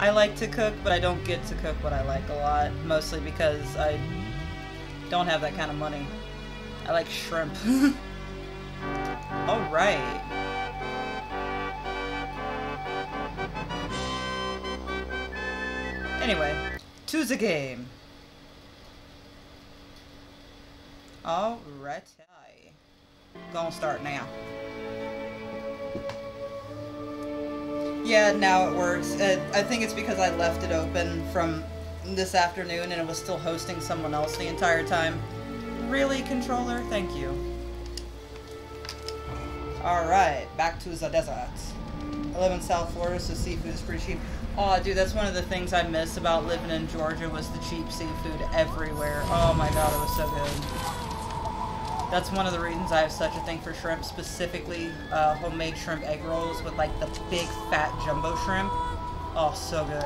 I like to cook, but I don't get to cook what I like a lot, mostly because I don't have that kind of money. I like shrimp. Alright. Anyway, to the game. Alright. Gonna start now. Yeah, now it works. I think it's because I left it open from this afternoon and it was still hosting someone else the entire time. Really, controller? Thank you. Alright, back to the desert. I live in South Florida, so seafood is pretty cheap. Oh, dude, that's one of the things I miss about living in Georgia was the cheap seafood everywhere. Oh my god, it was so good. That's one of the reasons I have such a thing for shrimp, specifically homemade shrimp egg rolls with like the big fat jumbo shrimp. Oh, so good.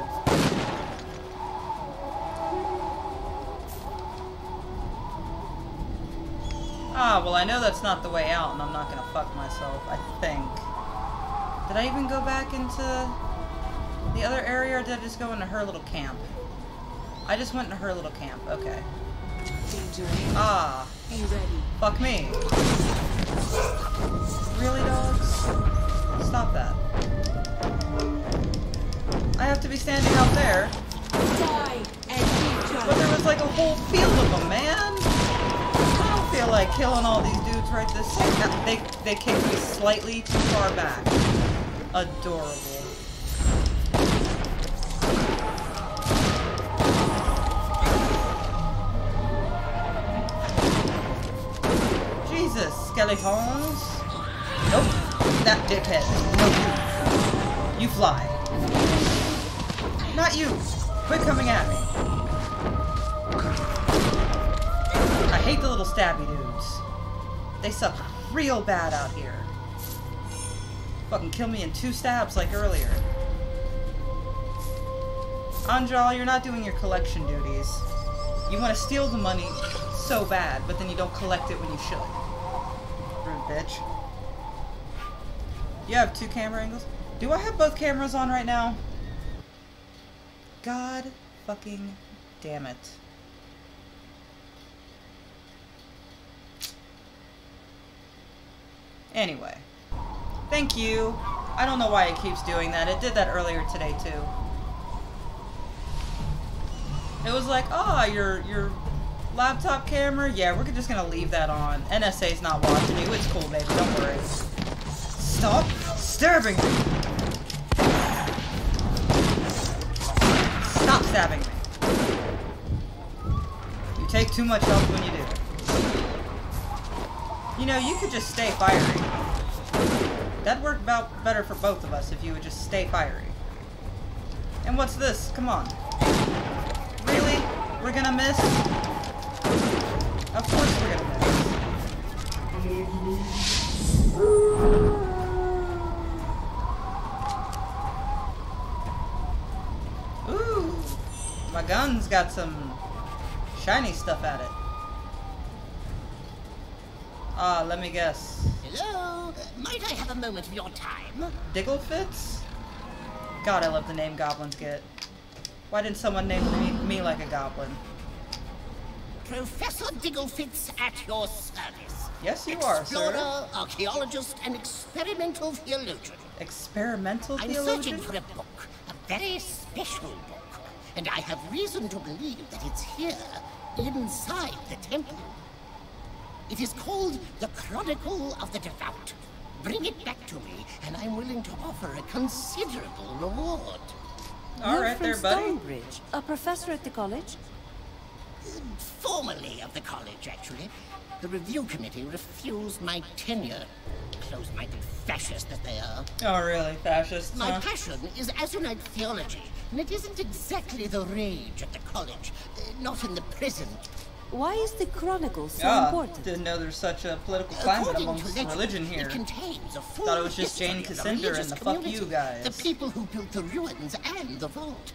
Ah, well I know that's not the way out and I'm not gonna fuck myself, I think. Did I even go back into the other area or did I just go into her little camp? I just went into her little camp, okay. Ah. Are you ready? Fuck me. Really, dogs? Stop that. I have to be standing out there. Die and But there was like a whole field of them, man. I don't feel like killing all these dudes right this second. They kicked me slightly too far back. Adorable. Jesus, skeletons. Nope. That dickhead. Nope. You fly. Not you. Quit coming at me. I hate the little stabby dudes. They suck real bad out here. Fucking kill me in 2 stabs like earlier. Anjal, you're not doing your collection duties. You want to steal the money so bad, but then you don't collect it when you should. Rude bitch. You have 2 camera angles? Do I have both cameras on right now? God fucking damn it. Anyway. Thank you. I don't know why it keeps doing that. It did that earlier today too. It was like, oh, your laptop camera? Yeah, we're just gonna leave that on. NSA's not watching you. It's cool, baby. Don't worry. Stop stabbing me! Stop stabbing me. You take too much help when you do. You know, you could just stay fiery. That'd work about better for both of us if you would just stay fiery. And what's this? Come on. Really? We're gonna miss? Of course we're gonna miss. Ooh! My gun's got some shiny stuff at it. Ah, let me guess. Hello? Might I have a moment of your time? Digglefits? God, I love the name goblins get. Why didn't someone name me like a goblin? Professor Digglefits at your service. Yes, you are, sir. Explorer, archaeologist, and experimental theologian. Experimental I'm theologian? searching for a book, a very special book, and I have reason to believe that it's here, inside the temple. It is called the Chronicle of the Devout. Bring it back to me, and I'm willing to offer a considerable reward. All right there, buddy. Stonebridge, a professor at the college? Formerly of the college, actually. The review committee refused my tenure. Close-minded fascists that they are. Oh, really? Fascists, My huh? passion is Azunai theology, and it isn't exactly the rage at the college. Not in the present. Why is the Chronicle so important? Didn't know there's such a political climate According amongst to legend, religion here. It contains a full Thought it was just history Jane of the Cassandra religious and the fuck you community, guys. The people who built the ruins and the vault.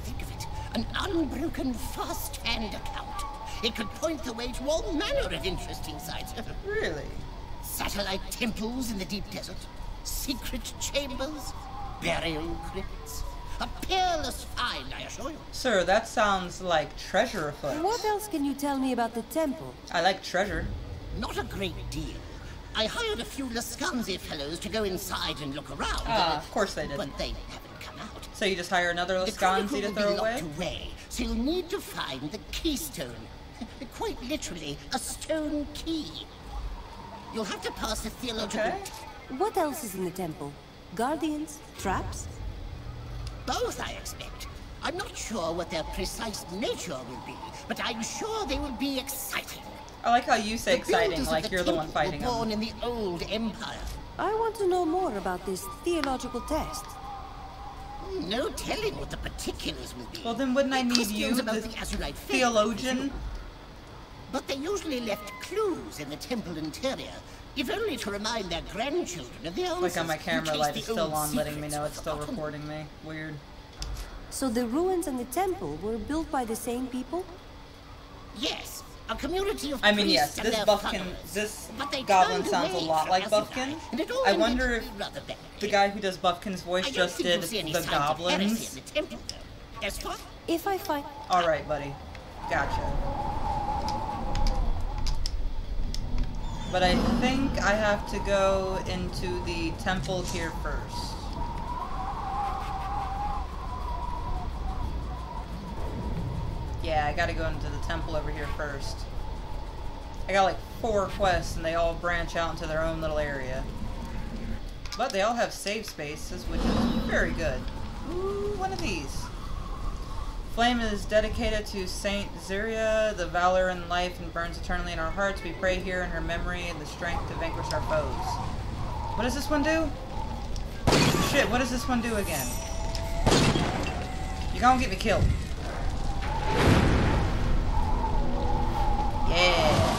Think of it, an unbroken first-hand account. It could point the way to all manner of interesting sites. Really? Satellite temples in the deep desert, secret chambers, burial crypts, A peerless find, I assure you. Sir, that sounds like treasure afoot. What else can you tell me about the temple? I like treasure. Not a great deal. I hired a few Lascanzi fellows to go inside and look around. Of course they didn't. But they haven't come out. So you just hire another The Lascanzi Chronicle to will throw be locked away? away, so you'll need to find the keystone. Quite literally, a stone key. You'll have to pass a theological... Okay. What else is in the temple? Guardians? Traps? Both, I expect. I'm not sure what their precise nature will be, but I'm sure they will be exciting. I like how you say The exciting, builders of like the you're the one temple fighting were born them. in the old empire. I want to know more about this theological test. No telling what the particulars will be. Well, then wouldn't I need Questions you, about the Azunai faith, theologian? But they usually left clues in the temple interior, if only to remind their grandchildren of the answers. Like on my in camera case light the is still old on, letting me secrets know were it's still forgotten. recording me. Weird. So the ruins and the temple were built by the same people? Yes, a community of I mean, yes, priests and this their Buffkin, followers. this But they goblin turned sounds a away lot from like Azunai, Buffkin. and it all I ended wonder up if being rather bad. the guy who does Buffkin's voice I don't just think did you'll see any the signs of heresy goblins. in the temple, though. As far If I find... Alright, buddy. Gotcha. But I think I have to go into the temple here first. Yeah, I gotta go into the temple over here first. I got like 4 quests and they all branch out into their own little area. But they all have save spaces, which is very good. Ooh, one of these. Flame is dedicated to Saint Ziria, the valor and life, and burns eternally in our hearts. We pray here in her memory and the strength to vanquish our foes. What does this one do? Shit, what does this one do again? You're gonna get me killed. Yeah.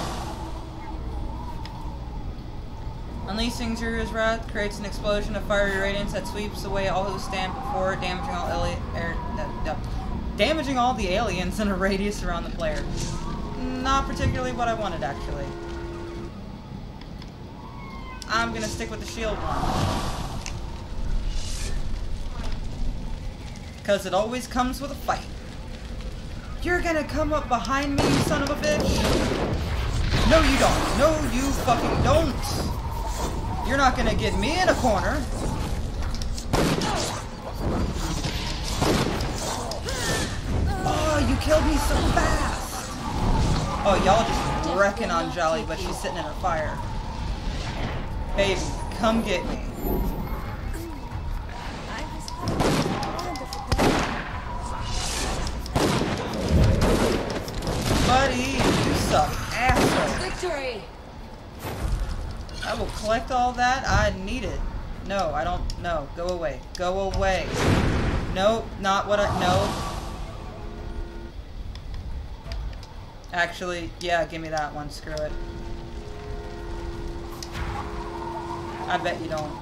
Unleashing Zuria's wrath creates an explosion of fiery radiance that sweeps away all who stand before it, damaging all the aliens in a radius around the player. Not particularly what I wanted, actually. I'm gonna stick with the shield one. Because it always comes with a fight. You're gonna come up behind me, you son of a bitch? No, you don't. No, you fucking don't. You're not gonna get me in a corner. Oh, you killed me so fast. Oh, y'all just wrecking on Jolly, but she's sitting in her fire. Baby, come get me. Buddy, you suck, asshole. Victory! I will collect all that. I need it. No, I don't. No, go away. Go away. Nope, not what I. No. Actually, yeah, give me that one. Screw it. I bet you don't.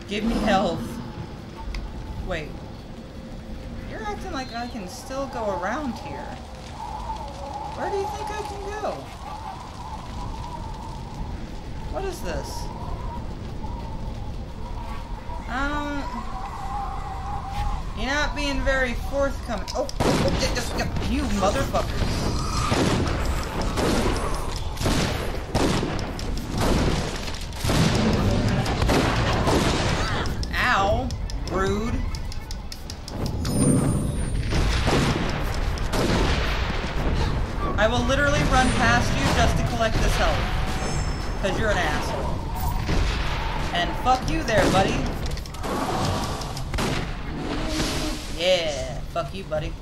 Give me health. Wait. You're acting like I can still go around here. Where do you think I can go? What is this? You're not being very forthcoming. Oh, you motherfuckers. Ow. Rude. I will literally run past you just to collect this health. Because you're an asshole. And fuck you there, buddy. Yeah, fuck you, buddy.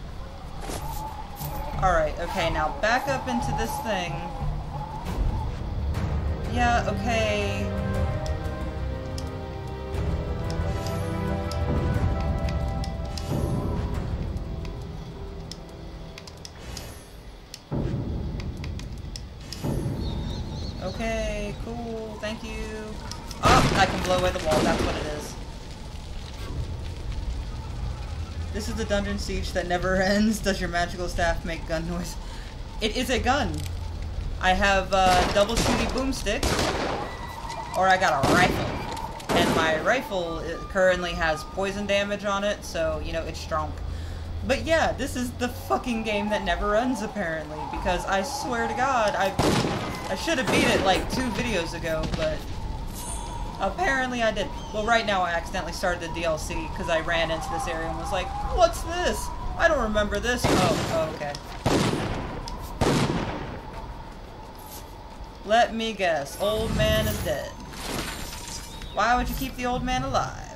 Alright, okay, now back up into this thing. Yeah, okay. Okay, cool, thank you. Oh, I can blow away the wall, that's what it is. This is the dungeon siege that never ends. Does your magical staff make gun noise? It is a gun. I have a double shooty boomstick. Or I got a rifle. And my rifle currently has poison damage on it, so, you know, it's strong. But yeah, this is the fucking game that never ends, apparently, because I swear to God, I should have beat it like 2 videos ago, but apparently I did. Well, right now I accidentally started the DLC because I ran into this area and was like, what's this? I don't remember this. Oh, okay. Let me guess. Old man is dead. Why would you keep the old man alive?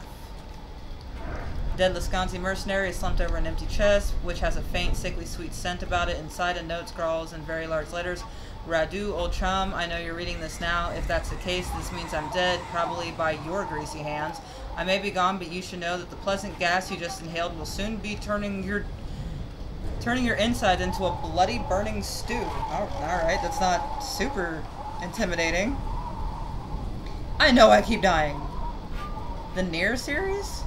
Dead Lascanti mercenary is slumped over an empty chest, which has a faint, sickly sweet scent about it. Inside, a note scrawls in very large letters, Radu, old chum, I know you're reading this now. If that's the case, this means I'm dead, probably by your greasy hands. I may be gone, but you should know that the pleasant gas you just inhaled will soon be turning your insides into a bloody, burning stew. Alright, that's not super intimidating. I know I keep dying. The Nier series?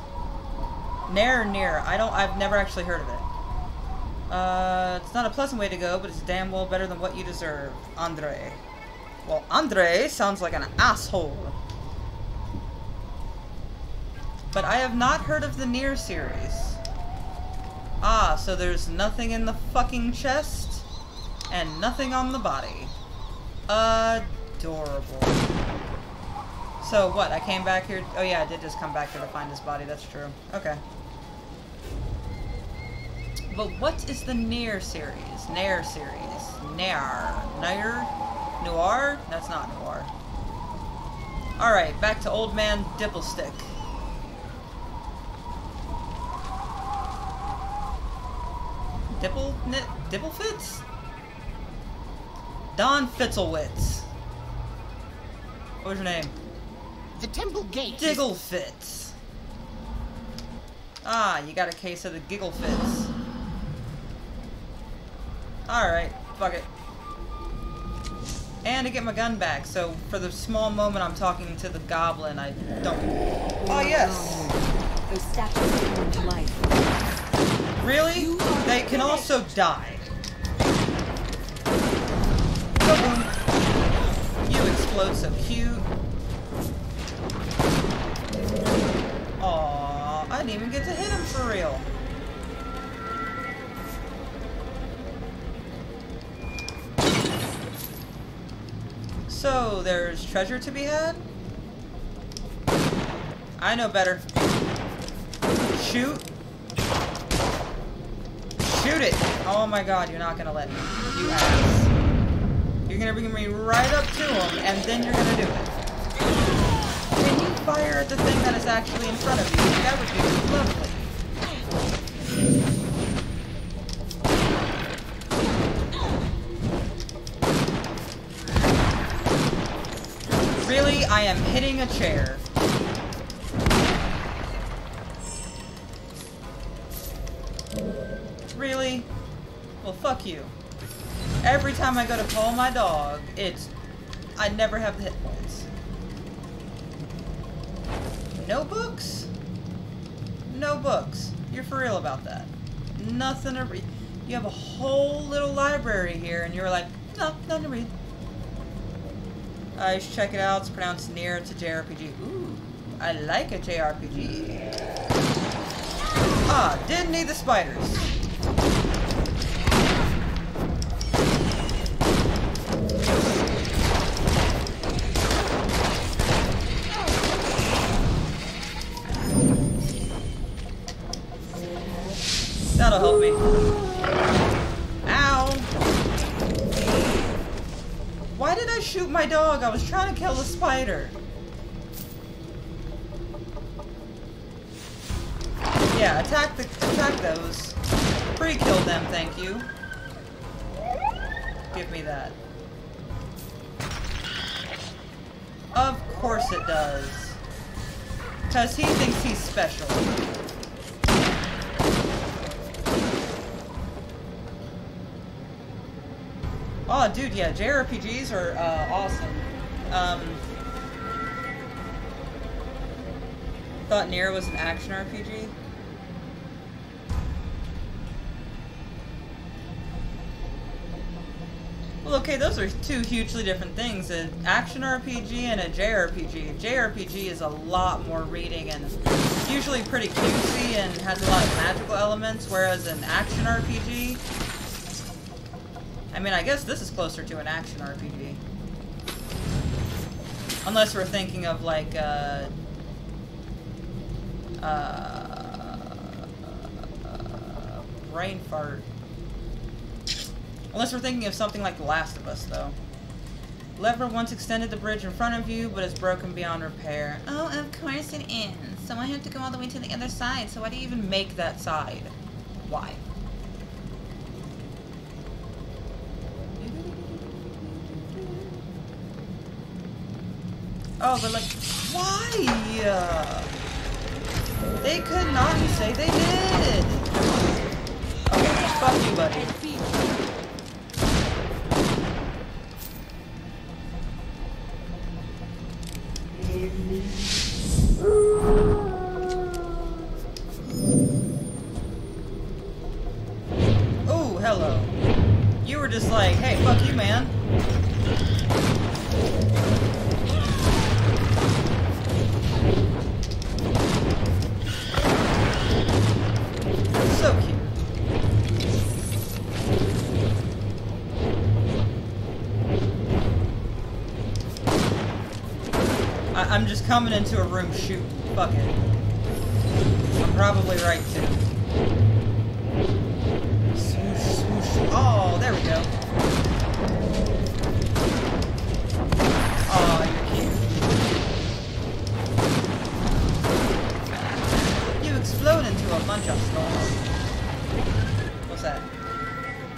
Nier. I've never actually heard of it. It's not a pleasant way to go, but it's damn well better than what you deserve. Andre. Well, Andre sounds like an asshole. But I have not heard of the Nier series. Ah, so there's nothing in the fucking chest, and nothing on the body. Adorable. So what, I came back here? Oh yeah, I did just come back here to find his body, that's true. Okay. But what is the Nier series? Nair series. Noir? That's not Noir. Alright, back to Old Man Dipplestick. Dipplefitz? Don Fitzelwitz. What was your name? The temple gate. Digglefitz. Ah, you got a case of the Gigglefitz. Alright, fuck it. And to get my gun back, so for the small moment I'm talking to the goblin, I don't... Oh, yes! Those statues come to life. Really? They can also die. Boom. You explode so cute. Aww, I didn't even get to hit him for real. So, there's treasure to be had? I know better. Shoot. Shoot it! Oh my god, you're not gonna let me. You ass. You're gonna bring me right up to him, and then you're gonna do it. Can you fire at the thing that is actually in front of you? That would be lovely. Really? I am hitting a chair. Really? Well, fuck you. Every time I go to call my dog, I never have the hit points. No books? No books. You're for real about that. Nothing to read. You have a whole little library here, and you're like, no, nothing to read. You should check it out. It's pronounced Nier. It's a JRPG. Ooh, I like a JRPG. Ah, didn't need the spiders. That'll help me. Ow! Why did I shoot my dog? I was trying to kill the spider. Yeah, attack those. Pre-kill them, thank you. Give me that. Of course it does. 'Cause he thinks he's special. Oh, dude, yeah, JRPGs are awesome. Thought Nier was an action RPG. Well, okay, those are two hugely different things. An action RPG and a JRPG. A JRPG is a lot more reading and usually pretty cutesy and has a lot of magical elements, whereas an action RPG... I mean, I guess this is closer to an action RPG. Unless we're thinking of, like, brain fart. Unless we're thinking of something like The Last of Us, though. Lever once extended the bridge in front of you, but is broken beyond repair. Oh, of course it is. So I have to go all the way to the other side, so why do you even make that side? Why? Oh, but like, why? They could not say they did. Okay, fuck you, buddy. Oh, hello. You were just like, hey, fuck you, man. So cute. I'm just coming into a room shooting. Fuck it. I'm probably right too. Swoosh, swoosh. Oh, there we go. Oh, you're cute. You explode into a bunch of stars. What's that?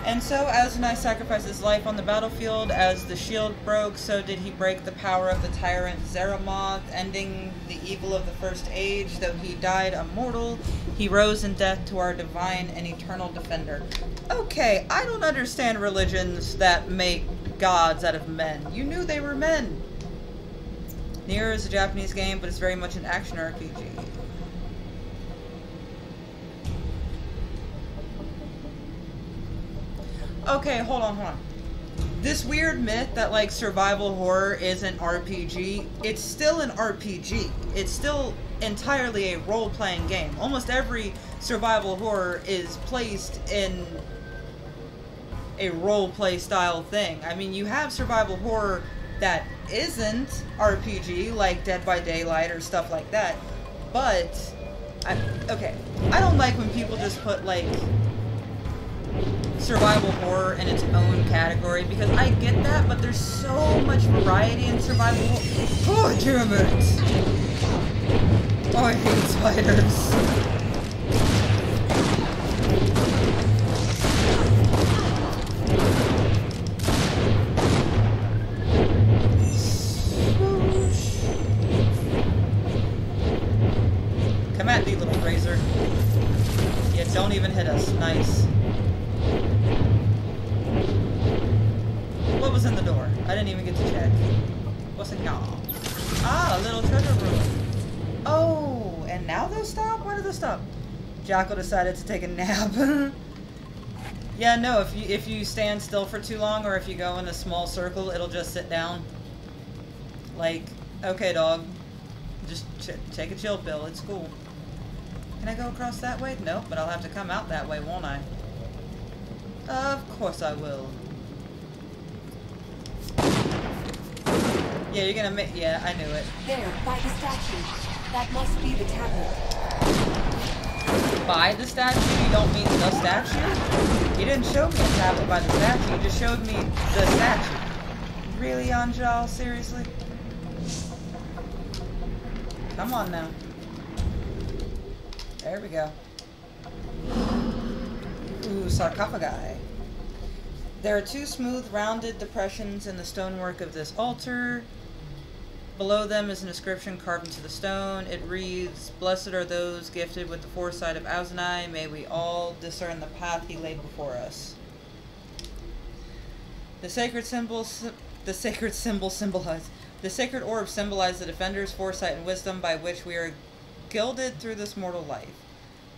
And so Azunai sacrificed his life on the battlefield. As the shield broke, so did he break the power of the tyrant Zeramoth, ending the evil of the First Age. Though he died immortal, he rose in death to our divine and eternal defender. Okay, I don't understand religions that make gods out of men. You knew they were men. Nier is a Japanese game, but it's very much an action RPG. Okay, hold on. This weird myth that, like, survival horror isn't RPG, it's still an RPG. It's still entirely a role-playing game. Almost every survival horror is placed in a role-play style thing. I mean, you have survival horror that isn't RPG, like Dead by Daylight or stuff like that, but, okay, I don't like when people just put, like, survival horror in its own category, because I get that, but there's so much variety in survival horror. Oh, damn it! Oh, I hate spiders. Come at me, little razor. Yeah, don't even hit us. Nice. What was in the door? I didn't even get to check. What's in here? Ah, a little treasure room. Oh, and now they'll stop? Why did they stop? Jackal decided to take a nap. Yeah, no, if you stand still for too long, or if you go in a small circle, it'll just sit down. Like, okay, dog. Just take a chill pill. It's cool. Can I go across that way? Nope, but I'll have to come out that way, won't I? Of course I will. Yeah, you're gonna make. Yeah, I knew it. There, by the statue. That must be the tablet. By the statue? You don't mean the statue? You didn't show me a tablet by the statue. You just showed me the statue. Really, Anjal? Seriously? Come on now. There we go. Ooh, sarcophagi. There are two smooth, rounded depressions in the stonework of this altar. Below them is an inscription carved into the stone. It reads, "Blessed are those gifted with the foresight of Azunai. May we all discern the path he laid before us." The sacred orb symbolizes the defender's foresight and wisdom by which we are gilded through this mortal life.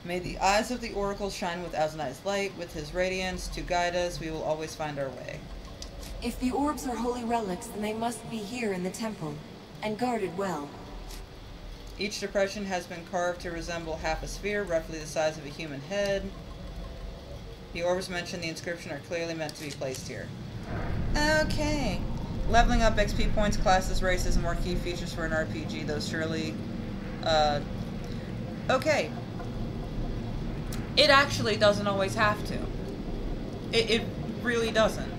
May the eyes of the oracle shine with Azunai's light, with his radiance to guide us. We will always find our way. If the orbs are holy relics, then they must be here in the temple, and guarded well. Each depression has been carved to resemble half a sphere, roughly the size of a human head. The orbs mentioned in the inscription are clearly meant to be placed here. Okay. Leveling up XP points, classes, races, and more key features for an RPG, though surely... okay. It actually doesn't always have to. It really doesn't.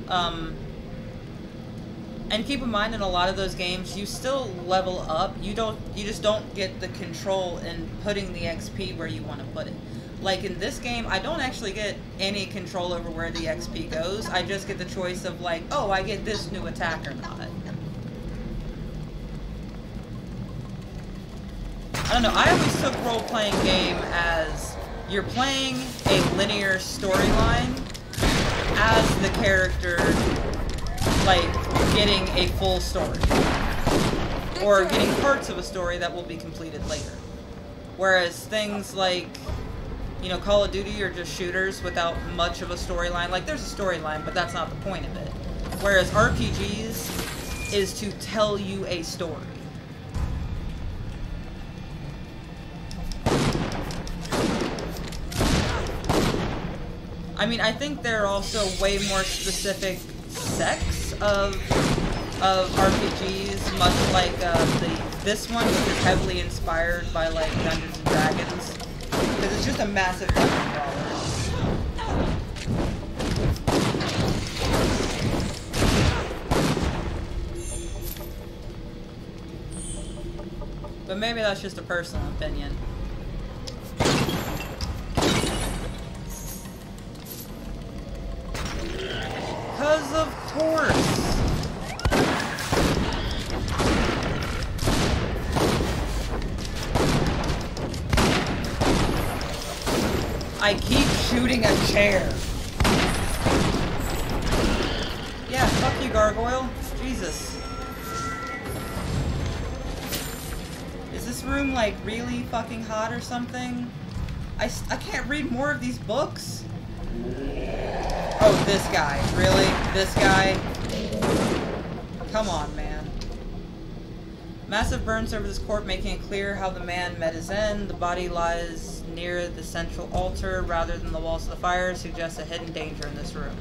And keep in mind, in a lot of those games, you still level up. You just don't get the control in putting the XP where you want to put it. Like in this game, I don't actually get any control over where the XP goes. I just get the choice of like, oh, I get this new attack or not. I don't know. I always took role-playing game as you're playing a linear storyline as the character, like, getting a full story. Or getting parts of a story that will be completed later. Whereas things like, you know, Call of Duty are just shooters without much of a storyline. Like, there's a storyline, but that's not the point of it. Whereas RPGs is to tell you a story. I mean, I think there are also way more specific sects of RPGs, much like this one, which is heavily inspired by like Dungeons and Dragons, because it's just a massive dungeon crawler. But maybe that's just a personal opinion. Because of course. I keep shooting a chair. Yeah, fuck you, Gargoyle. Jesus. Is this room, like, really fucking hot or something? I can't read more of these books. Oh, this guy. Really? This guy? Come on, man. Massive burns over this corpse, making it clear how the man met his end. The body lies near the central altar rather than the walls of the fire, suggests a hidden danger in this room.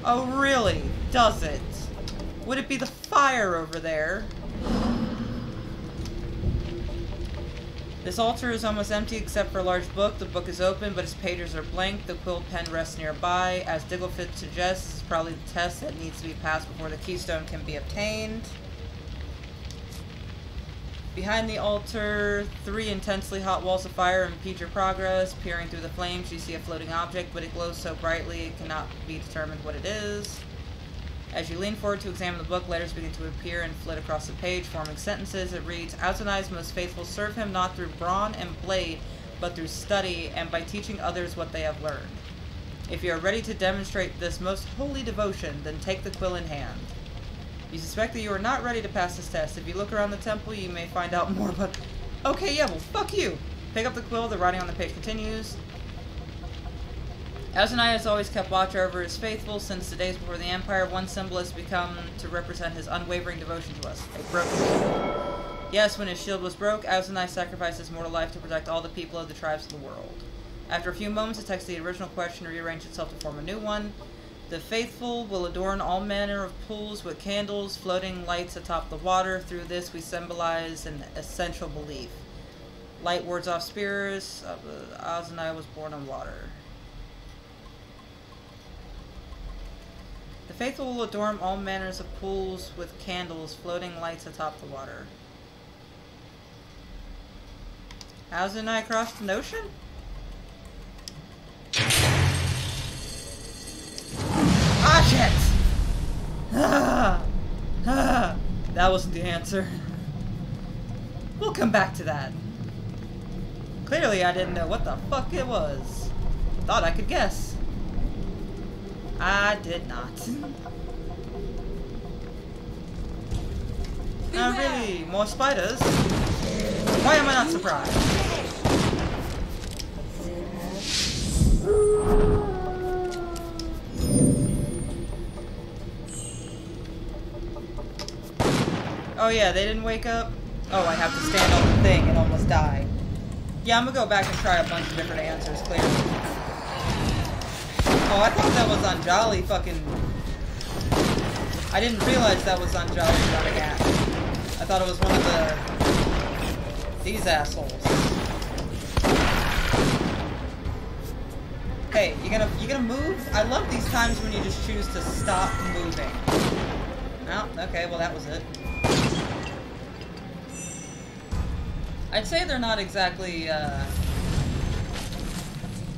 Oh, really? Does it? Would it be the fire over there? This altar is almost empty except for a large book. The book is open, but its pages are blank. The quill pen rests nearby. As Digglefit suggests, it's probably the test that needs to be passed before the keystone can be obtained. Behind the altar, 3 intensely hot walls of fire impede your progress. Peering through the flames, you see a floating object, but it glows so brightly it cannot be determined what it is. As you lean forward to examine the book, letters begin to appear and flit across the page, forming sentences. It reads, Azunai's most faithful serve him not through brawn and blade, but through study and by teaching others what they have learned. If you are ready to demonstrate this most holy devotion, then take the quill in hand. You suspect that you are not ready to pass this test. If you look around the temple, you may find out more, but... Okay, yeah, well, fuck you! Pick up the quill, the writing on the page continues. Azunai has always kept watch over his faithful. Since the days before the Empire, one symbol has become to represent his unwavering devotion to us. A broken shield. Yes, when his shield was broke, Azunai sacrificed his mortal life to protect all the people of the tribes of the world. After a few moments, the text of the original question rearranged itself to form a new one. The faithful will adorn all manner of pools with candles, floating lights atop the water. Through this, we symbolize an essential belief. Light wards off spirits. Azunai was born on water. The faithful will adorn all manners of pools with candles, floating lights atop the water. Azunai crossed the ocean? Ah, shit! That wasn't the answer. We'll come back to that. Clearly I didn't know what the fuck it was. Thought I could guess. I did not. Not really. More spiders? Why am I not surprised? Oh yeah, they didn't wake up? Oh, I have to stand on the thing and almost die. Yeah, I'm gonna go back and try a bunch of different answers, clearly. Oh, I thought that was Anjali fucking... I didn't realize that was Anjali running at me. I thought it was one of these assholes. Hey, you gonna move? I love these times when you just choose to stop moving. Oh, okay, well that was it. I'd say they're not exactly,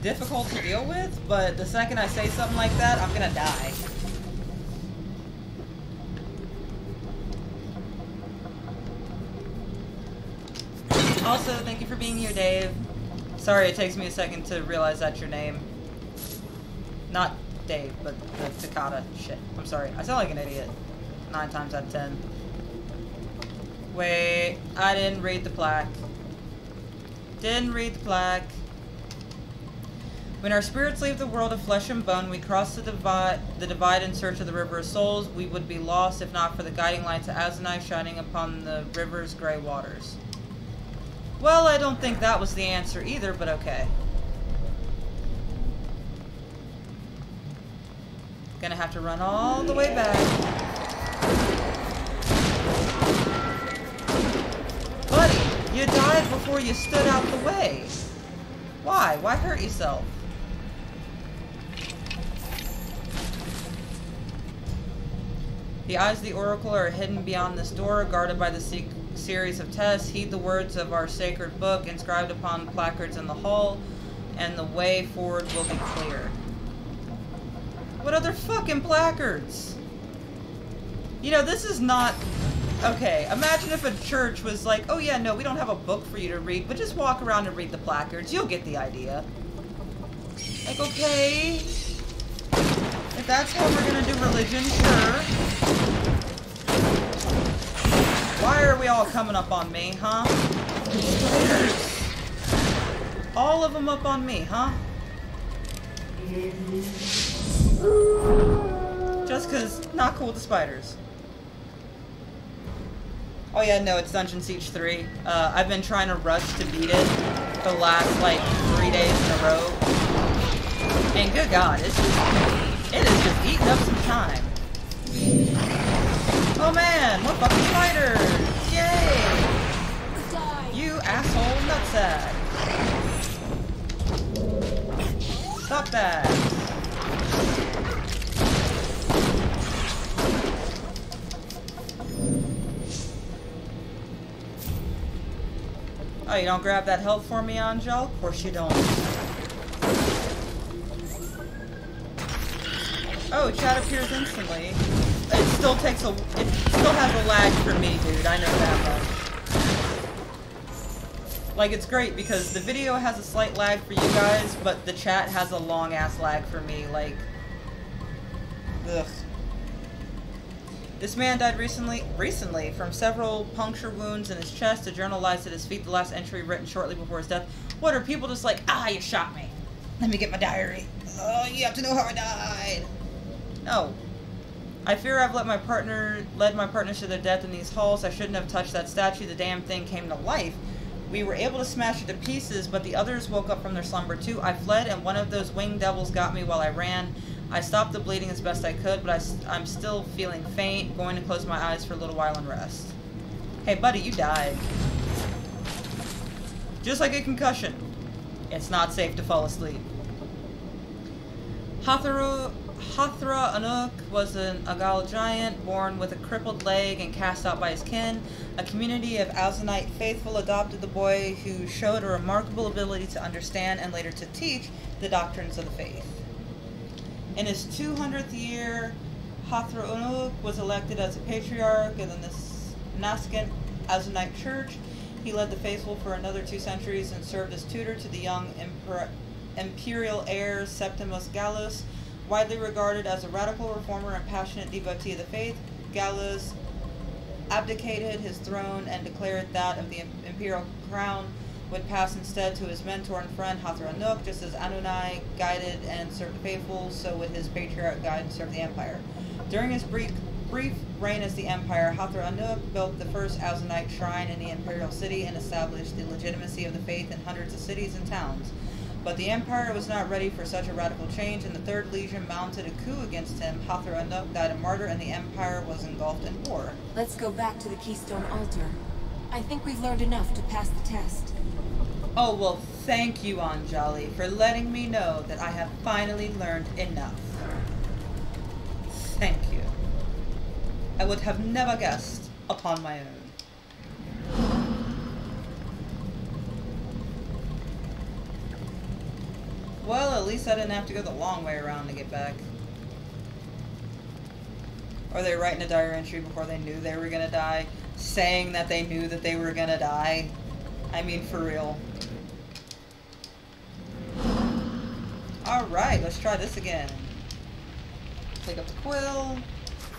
difficult to deal with, but the second I say something like that, I'm gonna die. Also, thank you for being here, Dave. Sorry it takes me a second to realize that's your name. Not Dave, but the Takata shit. I'm sorry. I sound like an idiot. 9 times out of 10. Wait, I didn't read the plaque. Didn't read the plaque. When our spirits leave the world of flesh and bone, we cross the divide in search of the river of souls. We would be lost if not for the guiding lights of Azunai shining upon the river's gray waters. Well, I don't think that was the answer either, but okay. Gonna have to run all the way back. Buddy, you died before you stood out the way. Why? Why hurt yourself? The eyes of the Oracle are hidden beyond this door, guarded by the series of tests. Heed the words of our sacred book, inscribed upon placards in the hall, and the way forward will be clear. What other fucking placards? You know, this is not... Okay, imagine if a church was like, oh yeah, no, we don't have a book for you to read, but just walk around and read the placards. You'll get the idea. Like, okay... If that's how we're gonna do religion, sure. Why are we all coming up on me, huh? Spiders. All of them up on me, huh? Just cause not cool with the spiders. Oh yeah, no, it's Dungeon Siege 3. I've been trying to rush to beat it for the last, like, 3 days in a row. And good God, it is just eating up some time. Oh man, more fucking spiders! Yay! You asshole nutsack! Stop that! Oh, you don't grab that health for me, Angel? Of course you don't. Oh, chat appears instantly. It still takes it still has a lag for me, dude. I know that much. Like, it's great because the video has a slight lag for you guys, but the chat has a long-ass lag for me, like... Ugh. This man died recently from several puncture wounds in his chest. A journal lies at his feet, the last entry written shortly before his death. What are people just like, ah, you shot me. Let me get my diary. Oh, you have to know how I died. No. I fear I've led my partners to their death in these halls. I shouldn't have touched that statue. The damn thing came to life. We were able to smash it to pieces, but the others woke up from their slumber too. I fled, and one of those winged devils got me while I ran. I stopped the bleeding as best I could, but I'm still feeling faint, going to close my eyes for a little while and rest. Hey buddy, you died. Just like a concussion. It's not safe to fall asleep. Hathra Anuk was an Agal giant, born with a crippled leg and cast out by his kin. A community of Azunite faithful adopted the boy, who showed a remarkable ability to understand and later to teach the doctrines of the faith. In his 200th year, Hathra Anuk was elected as a patriarch in the Nascent Azunite Church. He led the faithful for another 2 centuries and served as tutor to the young imperial heir Septimus Gallus. Widely regarded as a radical reformer and passionate devotee of the faith, Gallus abdicated his throne and declared that of the imperial crown would pass instead to his mentor and friend Hathra Anuk. Just as Azunai guided and served the faithful, so would his patriarch guide and serve the empire. During his brief brief reign as the Empire, Hathor built the first Azunai shrine in the Imperial City and established the legitimacy of the faith in hundreds of cities and towns. But the Empire was not ready for such a radical change, and the Third Legion mounted a coup against him. Hathor died a martyr, and the Empire was engulfed in war. Let's go back to the Keystone Altar. I think we've learned enough to pass the test. Oh, well, thank you, Anjali, for letting me know that I have finally learned enough. Thank you. I would have never guessed upon my own. Well, at least I didn't have to go the long way around to get back. Or they writing a diary entry before they knew they were gonna die, saying that they knew that they were gonna die. I mean, for real. Alright, let's try this again. Pick up the quill.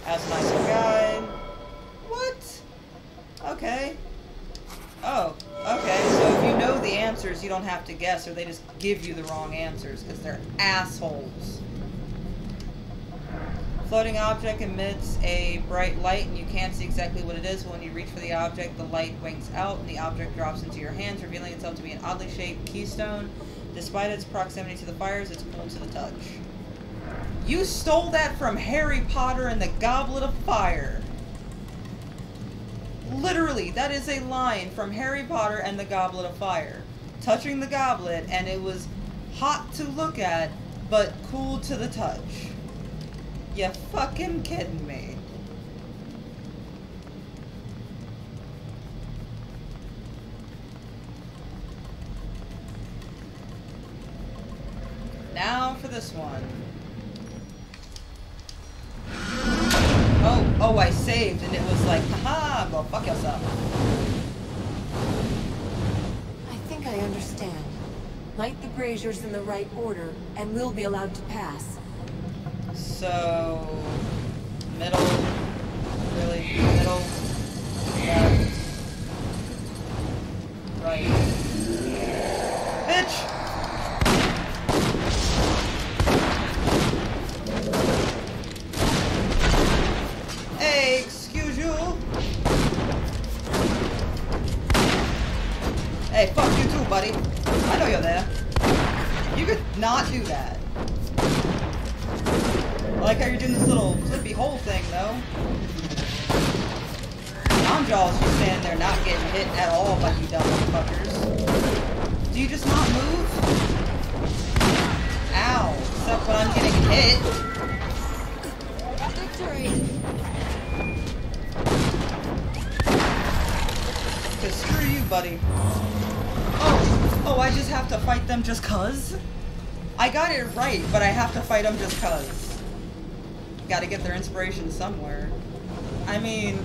Azunai guide. What? Okay. Oh, okay. So if you know the answers, you don't have to guess, or they just give you the wrong answers, because they're assholes. Floating object emits a bright light, and you can't see exactly what it is. When you reach for the object, the light winks out, and the object drops into your hands, revealing itself to be an oddly shaped keystone. Despite its proximity to the fires, it's cool to the touch. You stole that from Harry Potter and the Goblet of Fire. Literally, that is a line from Harry Potter and the Goblet of Fire. Touching the goblet, and it was hot to look at, but cool to the touch. You fucking kidding me? Now for this one. Oh, I saved, and it was like, haha, go fuck yourself. I think I understand. Light the braziers in the right order, and we'll be allowed to pass. So, middle, really, middle, left, right. Bitch! Hey, excuse you. Hey, fuck you too, buddy. I know you're there. You could not do that. I like how you're doing this little flippy hole thing, though. Jaws just standing there not getting hit at all by you dumb motherfuckers. Do you just not move? Ow. Except when I'm getting hit. Victory! Cause screw you, buddy. Oh, I just have to fight them just cuz? I got it right, but I have to fight them just cuz. Gotta get their inspiration somewhere. I mean...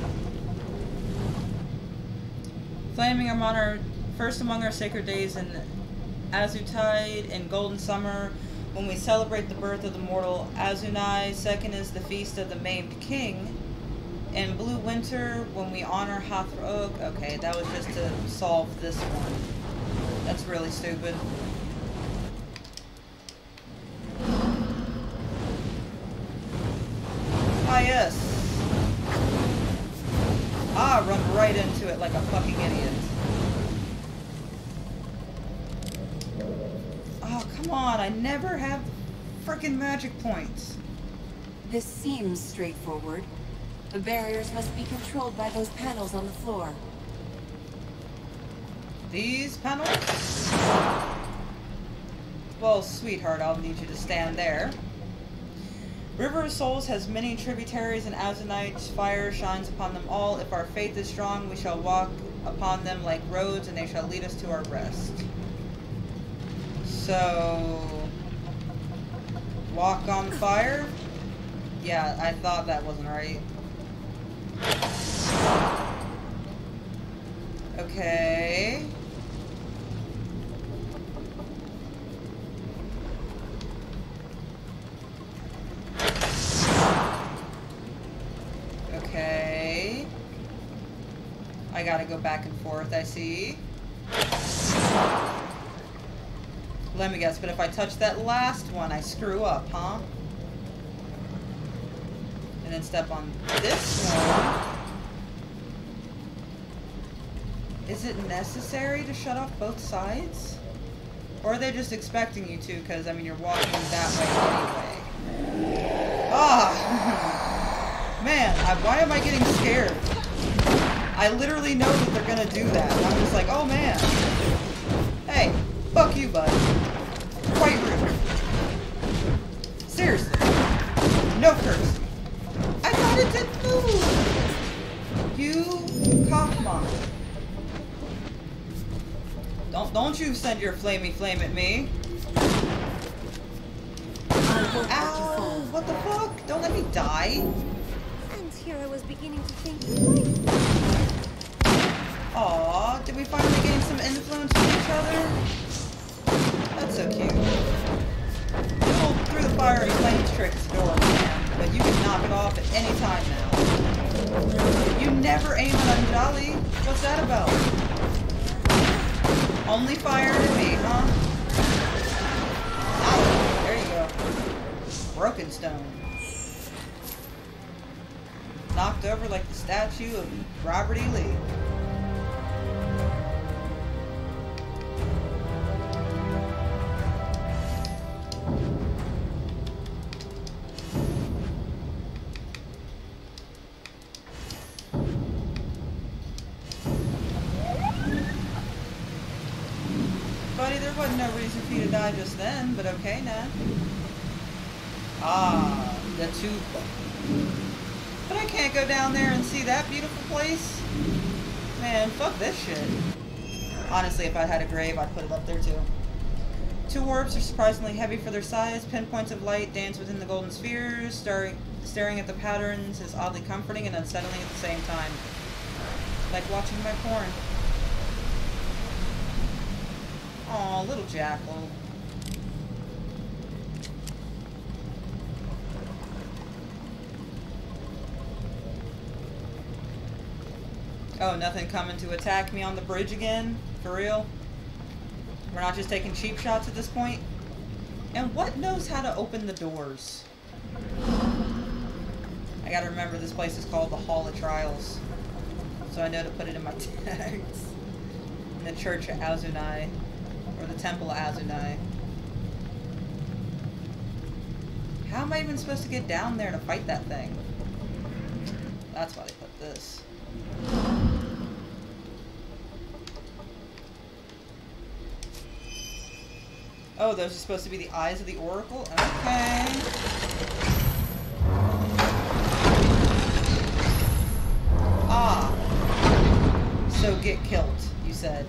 Flaming Amon first among our sacred days in Azutide and Golden Summer, when we celebrate the birth of the mortal Azunai. Second is the feast of the maimed king. In Blue Winter, when we honor Hathor. Okay, that was just to solve this one. That's really stupid. Ah, yes. Ah, run right into it like a fucking idiot. Oh, come on. I never have frickin' magic points. This seems straightforward. The barriers must be controlled by those panels on the floor. These panels? Well, sweetheart, I'll need you to stand there. River of Souls has many tributaries, and Azunite's fire shines upon them all. If our faith is strong, we shall walk upon them like roads, and they shall lead us to our rest. So... walk on fire? Yeah, I thought that wasn't right. Okay... Okay. I gotta go back and forth, I see. Let me guess, but if I touch that last one, I screw up, huh? And then step on this one. Is it necessary to shut off both sides? Or are they just expecting you to? Because, I mean, you're walking that way anyway. Ah! Man, why am I getting scared? I literally know that they're gonna do that. And I'm just like, oh man. Hey, fuck you, bud. Quite rude. Seriously. No cursing. I thought it did move. You cockmonger. Don't you send your flamey flame at me. Ow, what the fuck? Don't let me die. And here I was beginning to think you might. Aw, did we finally gain some influence with each other? That's so cute. Little through the fire and flames trick is adorable, man, but you can knock it off at any time now. You never aim at Anjali. What's that about? Only fire at me, huh? Oh, there you go. Broken stone. Knocked over like the statue of Robert E. Lee. Buddy, there wasn't no reason for you to die just then, but okay now. Ah, the tube. But I can't go down there and see that beautiful place. Man, fuck this shit. Honestly, if I had a grave, I'd put it up there too. Two orbs are surprisingly heavy for their size. Pinpoints of light dance within the golden spheres. Staring at the patterns is oddly comforting and unsettling at the same time. Like watching my porn. Aw, little jackal. Oh, nothing coming to attack me on the bridge again? For real? We're not just taking cheap shots at this point? And what knows how to open the doors? I gotta remember this place is called the Hall of Trials. So I know to put it in my tags. In the Church of Azunai. Or the Temple of Azunai. How am I even supposed to get down there to fight that thing? That's why they put this. Oh, those are supposed to be the eyes of the Oracle? Okay. Ah. So get killed, you said.